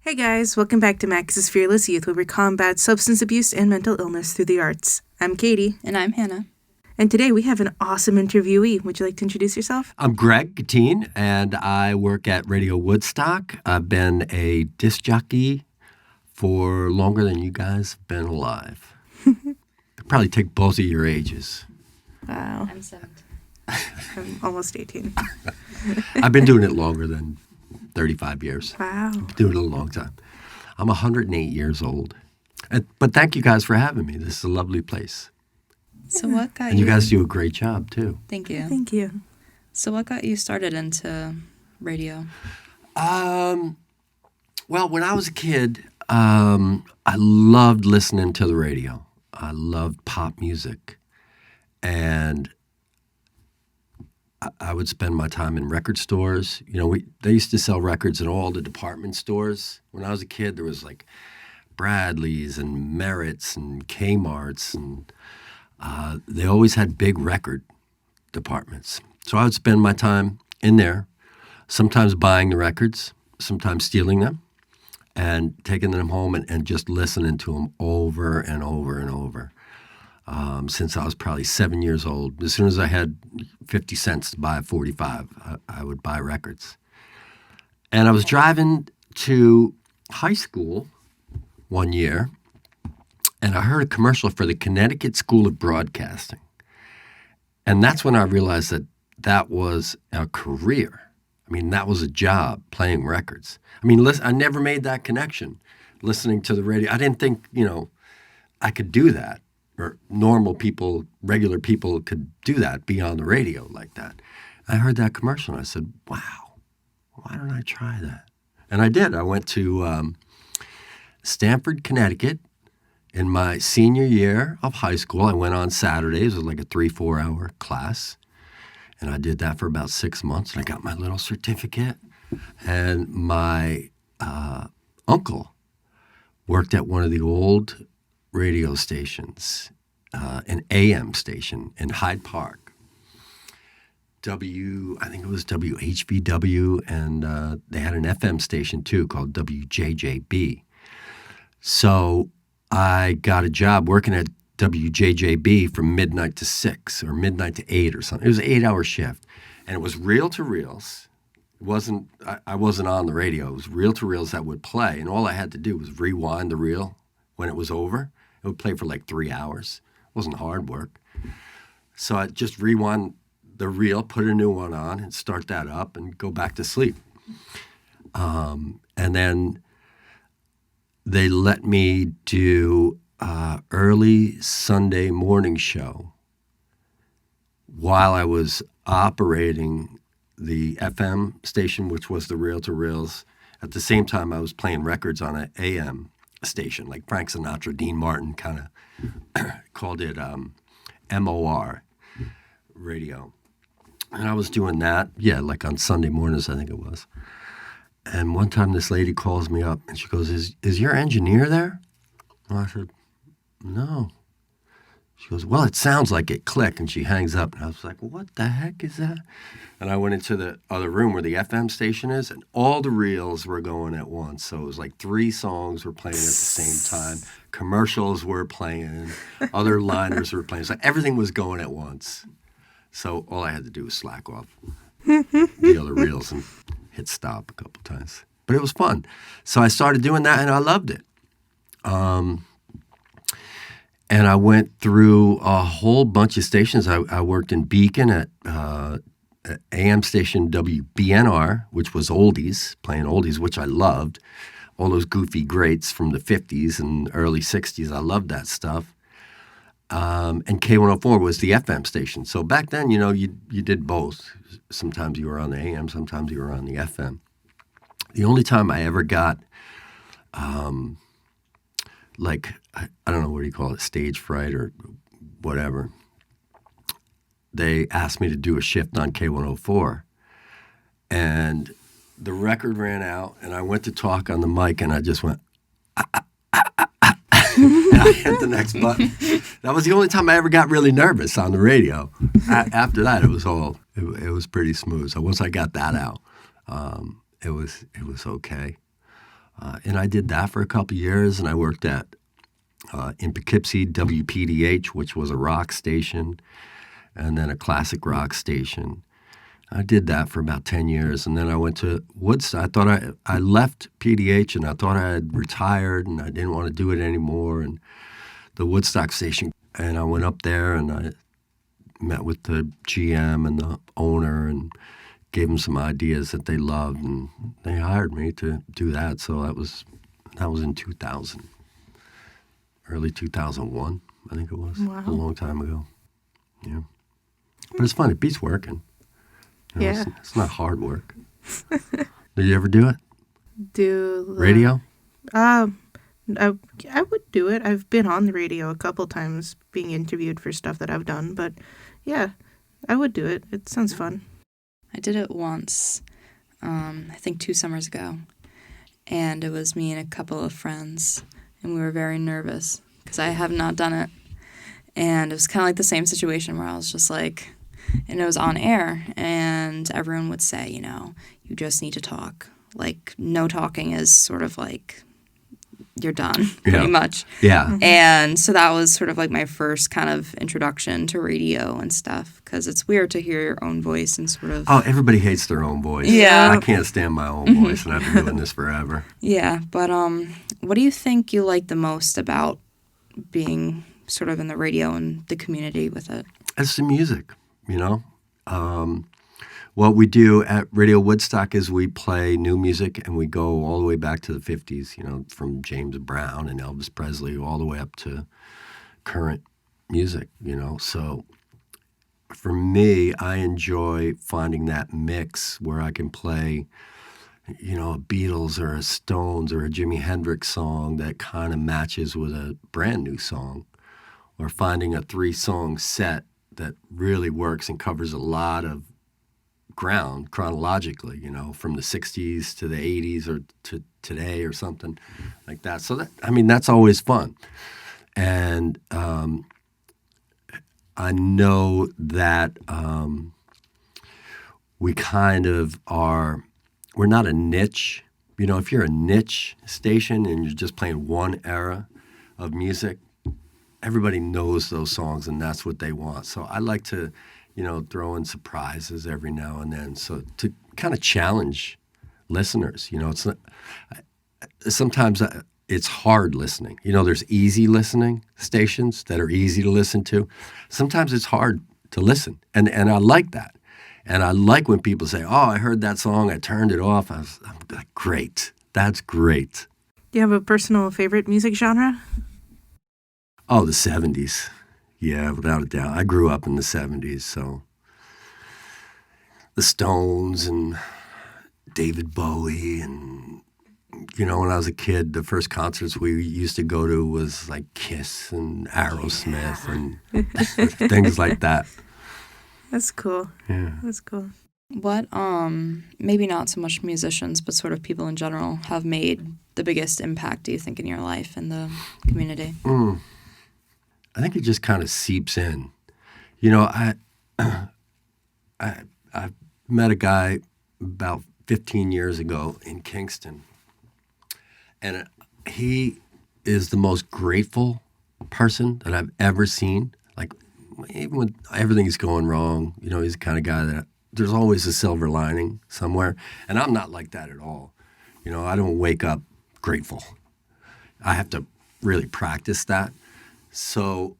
Hey guys, welcome back to Max's Fearless Youth, where we combat substance abuse and mental illness through the arts. I'm Katie. And I'm Hannah. And today we have an awesome interviewee. Would you like to introduce yourself? I'm Greg Gattine, and I work at Radio Woodstock. I've been a disc jockey for longer than you guys have been alive. Could probably take both of your ages. Wow. I'm 17. I'm almost 18. I've been doing it longer than 35 years. Wow. Doing it a long time. I'm 108 years old. But thank you guys for having me. This is a lovely place. So what got And you guys do a great job, too. Thank you. Thank you. So what got you started into radio? Well, when I was a kid, I loved listening to the radio. I loved pop music. And I would spend my time in record stores. You know, they used to sell records in all the department stores. When I was a kid, there was like Bradley's and Merritt's and Kmart's, and they always had big record departments. So I would spend my time in there, sometimes buying the records, sometimes stealing them, and taking them home and just listening to them over and over and over. Since I was probably 7 years old. As soon as I had 50 cents to buy a 45, I would buy records. And I was driving to high school one year, and I heard a commercial for the Connecticut School of Broadcasting. And that's when I realized that that was a career. I mean, that was a job, playing records. I mean, I never made that connection, listening to the radio. I didn't think, I could do that. Or normal people, regular people could do that, be on the radio like that. I heard that commercial and I said, wow, why don't I try that? And I did. I went to Stamford, Connecticut in my senior year of high school. I went on Saturdays. It was like a 3-4 hour class. And I did that for about 6 months. And I got my little certificate. And my uncle worked at one of the old radio stations, an AM station in Hyde Park. I think it was WHVW, and they had an FM station too called WJJB. So I got a job working at WJJB from midnight to 6 or midnight to 8 or something. It was an 8-hour shift, and it was reel-to-reels. I wasn't on the radio. It was reel-to-reels that would play, and all I had to do was rewind the reel when it was over. It would play for like 3 hours. It wasn't hard work. So I just rewind the reel, put a new one on, and start that up and go back to sleep. And then they let me do early Sunday morning show while I was operating the FM station, which was the reel-to-reels. At the same time, I was playing records on an AM station, like Frank Sinatra, Dean Martin kind of called it MOR radio. And I was doing that, like on Sunday mornings, I think it was. And one time this lady calls me up and she goes, is your engineer there? And I said, no. She goes, well, it sounds like it click. And she hangs up. And I was like, what the heck is that? And I went into the other room where the FM station is, and all the reels were going at once. So it was like 3 songs were playing at the same time. Commercials were playing. Other liners were playing. So everything was going at once. So all I had to do was slack off the other reels and hit stop a couple times. But it was fun. So I started doing that, and I loved it. And I went through a whole bunch of stations. I worked in Beacon at AM station WBNR, which was oldies, playing oldies, which I loved. All those goofy greats from the 50s and early 60s. I loved that stuff. And K104 was the FM station. So back then, you did both. Sometimes you were on the AM, sometimes you were on the FM. The only time I ever got I don't know, what do you call it, stage fright or whatever. They asked me to do a shift on K104, and the record ran out, and I went to talk on the mic, and I just went, and I hit the next button. That was the only time I ever got really nervous on the radio. After that, it was pretty smooth. So once I got that out, it was okay. And I did that for a couple of years, and I worked at in Poughkeepsie, WPDH, which was a rock station, and then a classic rock station. I did that for about 10 years, and then I went to Woodstock. I thought I left PDH, and I thought I had retired, and I didn't want to do it anymore, and the Woodstock station. And I went up there, and I met with the GM and the owner and gave them some ideas that they loved, and they hired me to do that. So that was in 2000, early 2001, I think it was. Wow. A long time ago. Yeah. But it's fun. It beats working. You know, Yeah. It's not hard work. Did you ever do it? Radio? I would do it. I've been on the radio a couple times being interviewed for stuff that I've done, but yeah, I would do it. It sounds fun. I did it once, I think 2 summers ago, and it was me and a couple of friends, and we were very nervous because I have not done it, and it was kind of like the same situation where I was just like, and it was on air, and everyone would say, you know, you just need to talk. Like, no talking is sort of like, you're done, pretty much. Yeah. And so that was sort of like my first kind of introduction to radio and stuff, because it's weird to hear your own voice and sort of... Oh, everybody hates their own voice. Yeah. I can't stand my own voice, and I've been doing this forever. Yeah, but what do you think you like the most about being sort of in the radio and the community with it? It's the music, you know. What we do at Radio Woodstock is we play new music, and we go all the way back to the 50s, you know, from James Brown and Elvis Presley all the way up to current music, you know. So for me, I enjoy finding that mix where I can play, you know, a Beatles or a Stones or a Jimi Hendrix song that kind of matches with a brand new song, or finding a 3-song set that really works and covers a lot of ground chronologically, you know, from the 60s to the 80s or to today or something like that. So that, I mean, that's always fun. And I know that we kind of are, we're not a niche. You know, if you're a niche station and you're just playing one era of music, everybody knows those songs and that's what they want. So I like to, you know, throw in surprises every now and then, so to kind of challenge listeners. You know, it's not, sometimes it's hard listening. You know, there's easy listening stations that are easy to listen to. Sometimes it's hard to listen, and I like that. And I like when people say, "Oh, I heard that song, I turned it off." I'm like, "Great, that's great." Do you have a personal favorite music genre? Oh, the 70s. Yeah, without a doubt. I grew up in the 70s, so the Stones and David Bowie, and, you know, when I was a kid, the first concerts we used to go to was like Kiss and Aerosmith and things like that. That's cool. Yeah. That's cool. What, maybe not so much musicians, but sort of people in general have made the biggest impact, do you think, in your life and the community? I think it just kind of seeps in. You know, I met a guy about 15 years ago in Kingston, and he is the most grateful person that I've ever seen. Like, even when everything's going wrong, you know, he's the kind of guy that there's always a silver lining somewhere, and I'm not like that at all. You know, I don't wake up grateful. I have to really practice that. So,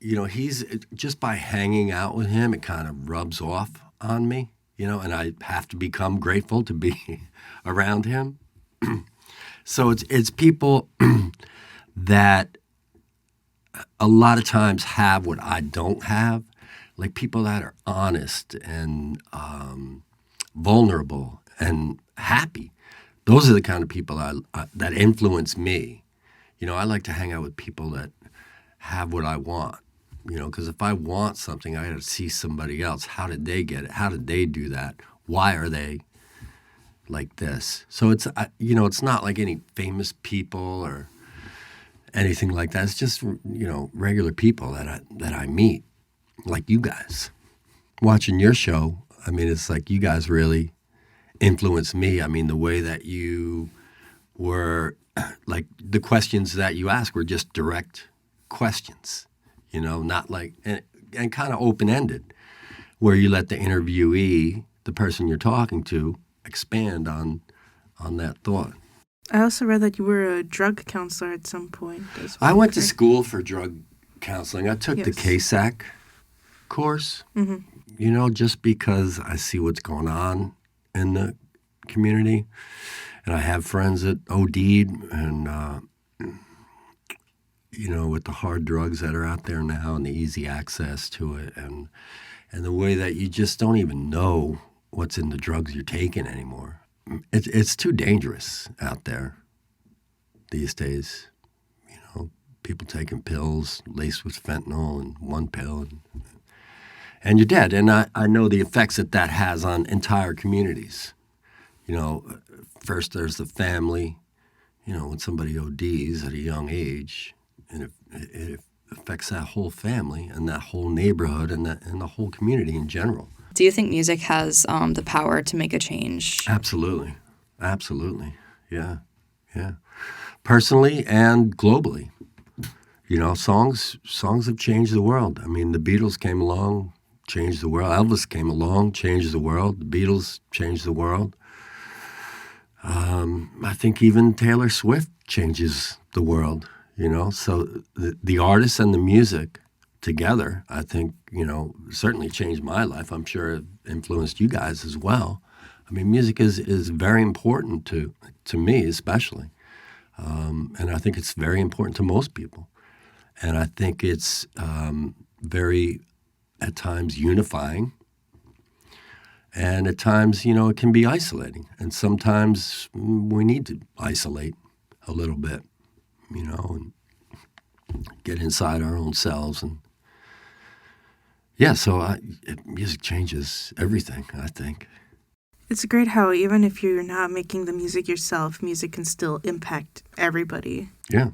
you know, he's just by hanging out with him, it kind of rubs off on me, you know, and I have to become grateful to be around him. So it's people that a lot of times have what I don't have, like people that are honest and vulnerable and happy. Those are the kind of people that influence me. You know, I like to hang out with people that have what I want, you know, because if I want something, I got to see somebody else. How did they get it? How did they do that? Why are they like this? So it's, you know, it's not like any famous people or anything like that. It's just, you know, regular people that I meet, like you guys. Watching your show, I mean, it's like you guys really influence me. I mean, the way that you were like the questions that you asked were just direct questions, not like, and kind of open-ended, where you let the interviewee, the person you're talking to, expand on that thought. I also read that you were a drug counselor at some point as well. I went to school for drug counseling. I took the Yes. KSAC course, just because I see what's going on in the community. And I have friends that OD'd and, with the hard drugs that are out there now and the easy access to it and the way that you just don't even know what's in the drugs you're taking anymore. It's too dangerous out there these days. People taking pills laced with fentanyl and one pill and you're dead. And I know the effects that has on entire communities. First there's the family, when somebody ODs at a young age, and it affects that whole family and that whole neighborhood and the whole community in general. Do you think music has the power to make a change? Absolutely. Yeah. Personally and globally. Songs have changed the world. I mean, the Beatles came along, changed the world. Elvis came along, changed the world. The Beatles changed the world. I think even Taylor Swift changes the world, So the artists and the music together, I think, certainly changed my life. I'm sure it influenced you guys as well. I mean, music is very important to me especially. And I think it's very important to most people. And I think it's very, at times, unifying. And at times, it can be isolating. And sometimes we need to isolate a little bit, and get inside our own selves. And so music changes everything, I think. It's great how even if you're not making the music yourself, music can still impact everybody. Yeah.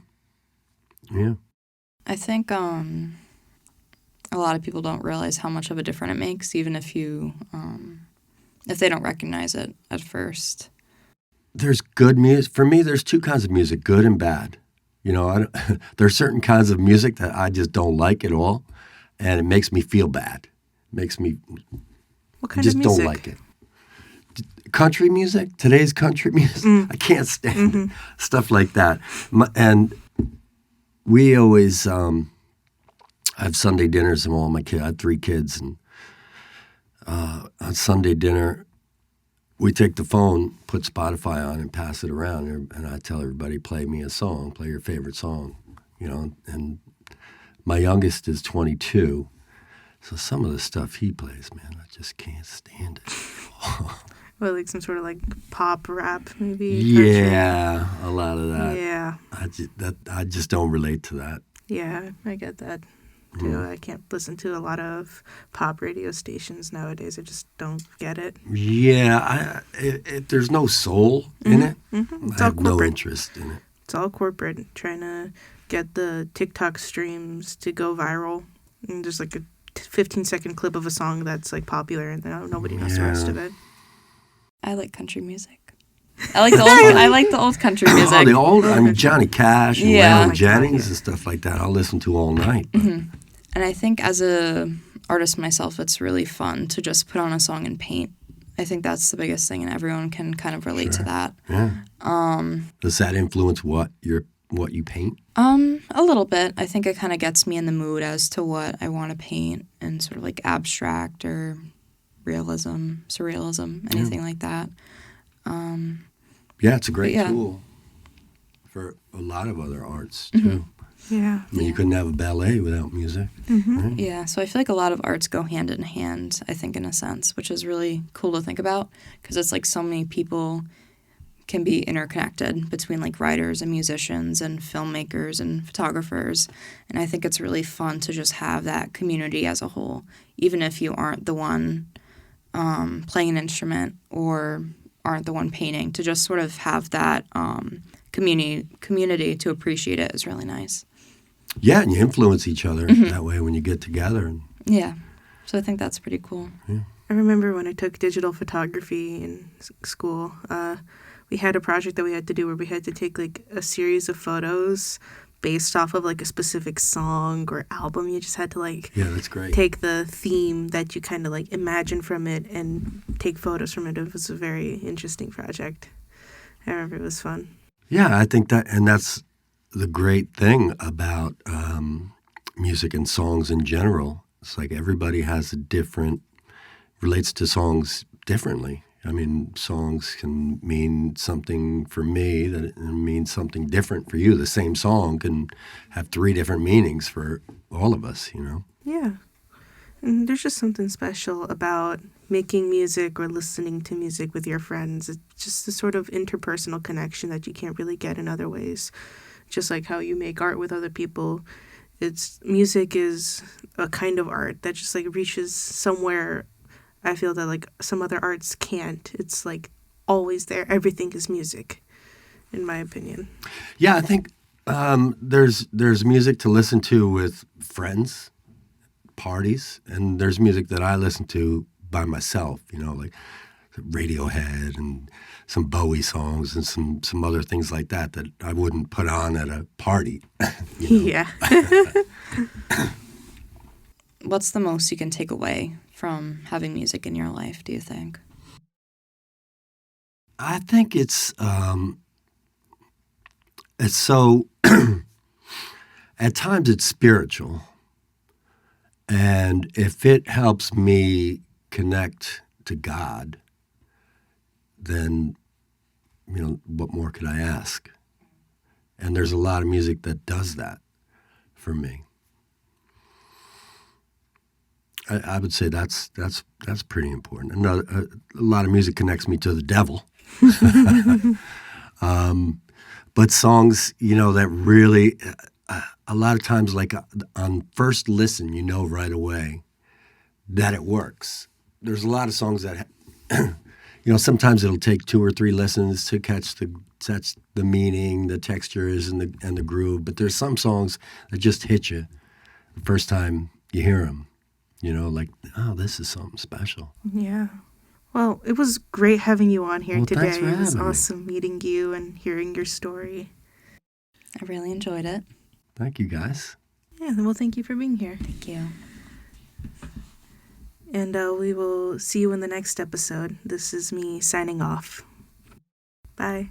I think a lot of people don't realize how much of a difference it makes, even if if they don't recognize it at first. There's good music. For me, there's two kinds of music, good and bad. There are certain kinds of music that I just don't like at all, and it makes me feel bad. It makes me What kind just of music? don't like it. Country music, today's country music, I can't stand stuff like that. And we always have Sunday dinners with all my kids. I had 3 kids, and on Sunday dinner, we take the phone, put Spotify on, and pass it around. And I tell everybody, play me a song, play your favorite song, And my youngest is 22, so some of the stuff he plays, man, I just can't stand it. Well, like some sort of like pop rap, maybe. Yeah, a lot of that. Yeah. I just don't relate to that. Yeah, I get that too. I can't listen to a lot of pop radio stations nowadays. I just don't get it. Yeah, there's no soul in it. It's I all have no corporate. interest in it. It's all corporate, trying to get the TikTok streams to go viral. And there's like a 15-second clip of a song that's like popular, and nobody knows the rest of it. I like country music. I like the old country music. Oh, the old, I mean, Johnny Cash and Yeah. Waylon Jennings and stuff like that. I'll listen to all night. And I think as a artist myself, it's really fun to just put on a song and paint. I think that's the biggest thing, and everyone can kind of relate to that. Yeah. Does that influence what you paint? A little bit. I think it kind of gets me in the mood as to what I want to paint, and sort of like abstract or realism, surrealism, anything like that. Yeah, it's a great yeah. tool for a lot of other arts, too. Yeah. I mean, you couldn't have a ballet without music. Right? Yeah, so I feel like a lot of arts go hand in hand, I think, in a sense, which is really cool to think about, because it's like so many people can be interconnected between like writers and musicians and filmmakers and photographers. And I think it's really fun to just have that community as a whole, even if you aren't the one playing an instrument or aren't the one painting, to just sort of have that community to appreciate it is really nice. Yeah, and you influence each other that way when you get together. Yeah, so I think that's pretty cool. Yeah. I remember when I took digital photography in school, we had a project that we had to do where we had to take like a series of photos based off of like a specific song or album. You just had to like Yeah, that's great. take the theme that you kind of like imagine from it and take photos from it. It was a very interesting project. I remember it was fun. Yeah, I think that's the great thing about music and songs in general. It's like everybody has relates to songs differently. I mean, songs can mean something for me that means something different for you. The same song can have 3 different meanings for all of us, you know? Yeah. And there's just something special about making music or listening to music with your friends. It's just a sort of interpersonal connection that you can't really get in other ways. Just like how you make art with other people. Music is a kind of art that just like reaches somewhere I feel that like some other arts can't. It's like always there. Everything is music, in my opinion. Yeah, I think there's music to listen to with friends, parties, and there's music that I listen to by myself, you know, like Radiohead and some Bowie songs and some other things like that I wouldn't put on at a party. You know? Yeah. What's the most you can take away from having music in your life, do you think? I think it's so at times it's spiritual, and if it helps me connect to God, then you know what more could I ask? And there's a lot of music that does that for me. I would say that's pretty important. A lot of music connects me to the devil. But songs, you know, that really, a lot of times, like on first listen, you know right away that it works. There's a lot of songs that, you know, sometimes it'll take 2 or 3 listens to catch the meaning, the textures, and the groove. But there's some songs that just hit you the first time you hear them. You know, like, oh, this is something special. Yeah. Well, it was great having you on here Well, today. thanks for It was having me. awesome meeting you and hearing your story. I really enjoyed it. Thank you, guys. Yeah, well, thank you for being here. Thank you. And we will see you in the next episode. This is me signing off. Bye.